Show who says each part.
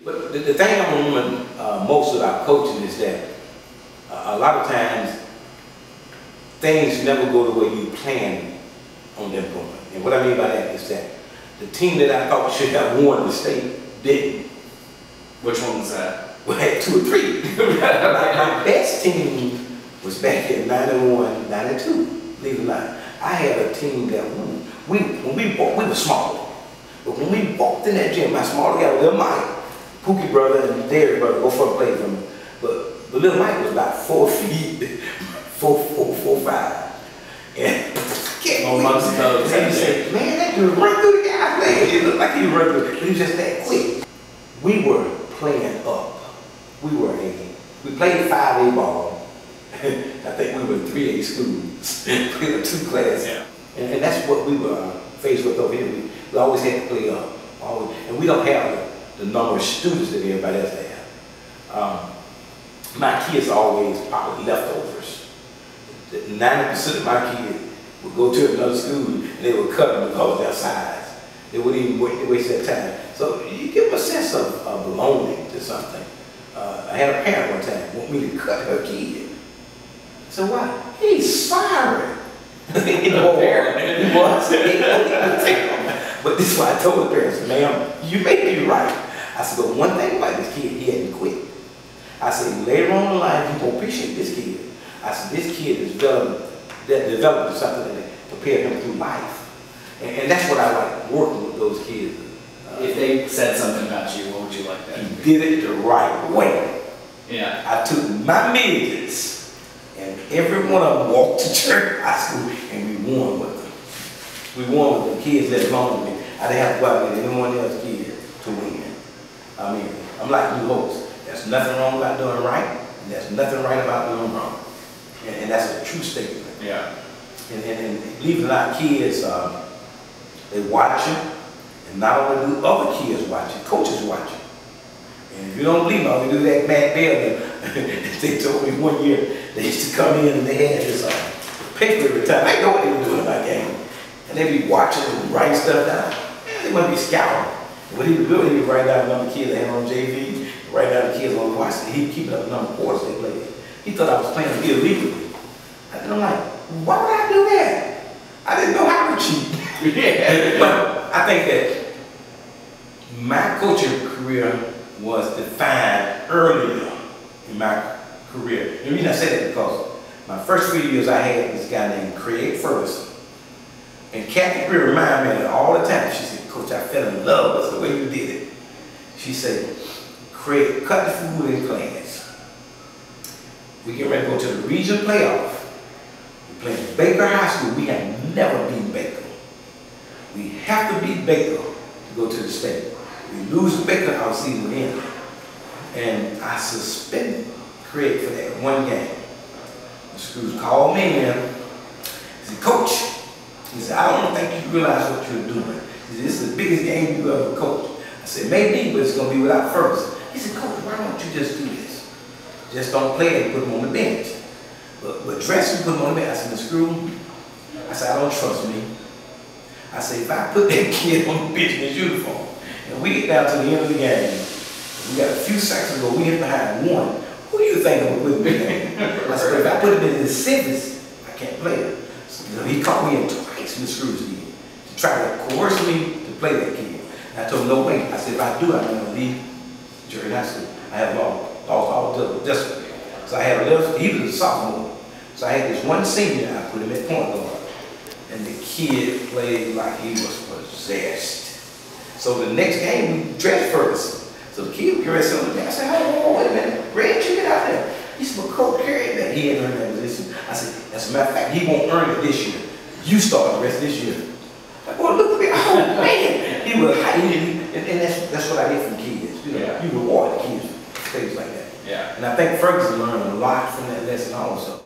Speaker 1: But the thing I remember most about coaching is that a lot of times things never go the way you plan on them going. And what I mean by that is that the team that I thought should have won the state didn't.
Speaker 2: Which one was that?
Speaker 1: We had 2 or 3. My best team was back in 91, 92, believe it or not. I had a team that when we were smaller. But when we walked in that gym, my smaller guy, Little Mike, Pookie brother and Derry brother, go for a play for me. But Little Mike was about 4 feet, 4'5". And
Speaker 2: amongst those,
Speaker 1: they said, man, that dude run through the guy's leg. It looked like he run through it. He was just that quick. We were playing up. We played 5A ball. I think we were 3A schools. We were 2 classes.
Speaker 2: Yeah.
Speaker 1: And that's what we were faced with over here. We always had to play up. Always. And we don't have the number of students that everybody else has. My kids are always probably leftovers. 90% of my kids would go to another school and they would cut them because of their size. They wouldn't even waste their time. So you give them a sense of belonging to something. I had a parent one time want me to cut her kid. So why? He's sorry. He was. But this is why I told the parents, ma'am, you may be right. I said, but one thing about this kid, he hadn't quit. I said, later on in life, you won't appreciate this kid. I said, this kid is developed something that prepared him through life. And that's what I like, working with those kids.
Speaker 2: If they said something about you, what would you like that?
Speaker 1: He did it the right way.
Speaker 2: Yeah.
Speaker 1: I took my millions, and every one of them walked to church, high school, and we won with them. We won with the kids that belonged to me. I didn't have to go out with anyone else's kid to win. I mean, I'm like you hosts. There's nothing wrong about doing right, and there's nothing right about doing wrong. And that's a true statement.
Speaker 2: Yeah.
Speaker 1: And believe it or not, kids, they watch you, and not only do other kids watch you, coaches watch you. And if you don't believe me, all we do that Matt Bell, they told me one year, they used to come in and they had this paper every time. I didn't know what they were doing in my game. And they'd be watching and writing stuff down. Man, they must be scouting. And what he would do, he would write down the number of kids they had on JV, write down the kids on varsity. He'd keep up the number of quarters they played. He thought I was playing illegally. And I'm like, why would I do that? I didn't know how to cheat. But I think that my coaching career was defined earlier in my career. The reason I say that because my first 3 years I had this guy named Craig Ferguson. And Kathy Greer reminded me that all the time. She said, Coach, I fell in love with the way you did it. She said, Craig, cut the food in class. We get ready to go to the region playoff. We play Baker High School. We have never beaten Baker. We have to beat Baker to go to the state. We lose to Baker, our season will end. And I suspended Craig for that one game. The schools called me in. He said, Coach, he said, I don't think you realize what you're doing. He said, this is the biggest game you ever coached. I said, maybe, but it's going to be without Ferguson. He said, Coach, why don't you just do this? Just don't play and put him on the bench. But dress and put him on the bench. I said, screw. I said, I don't trust me. I said, if I put that kid on the bench in his uniform, and we get down to the end of the game, we got a few seconds to go, we hit behind one, who do you think I'm going to put in? I said, if I put him in his sentence, I can't play it. So, he caught me in twice in the screws did, to try to coerce me to play that kid. And I told him, no way. I said, if I do, I'm going to leave Gerald High School. I have lost all discipline. So I had a little, he was a sophomore. So I had this one senior, I put him at point guard. And the kid played like he was possessed. So the next game, we dressed Ferguson. So the kid carried on the bench. I said, oh, wait a minute, Red, you get out there. He said, well, Coach, carry that. He hadn't earned that position. I said, as a matter of fact, he won't earn it this year. You start the rest of this year. Like, boy, look at me. Oh, man. He was high. And that's what I get from kids. You know,
Speaker 2: yeah.
Speaker 1: You reward the kids for things like that.
Speaker 2: Yeah.
Speaker 1: And I think Ferguson learned a lot from that lesson also.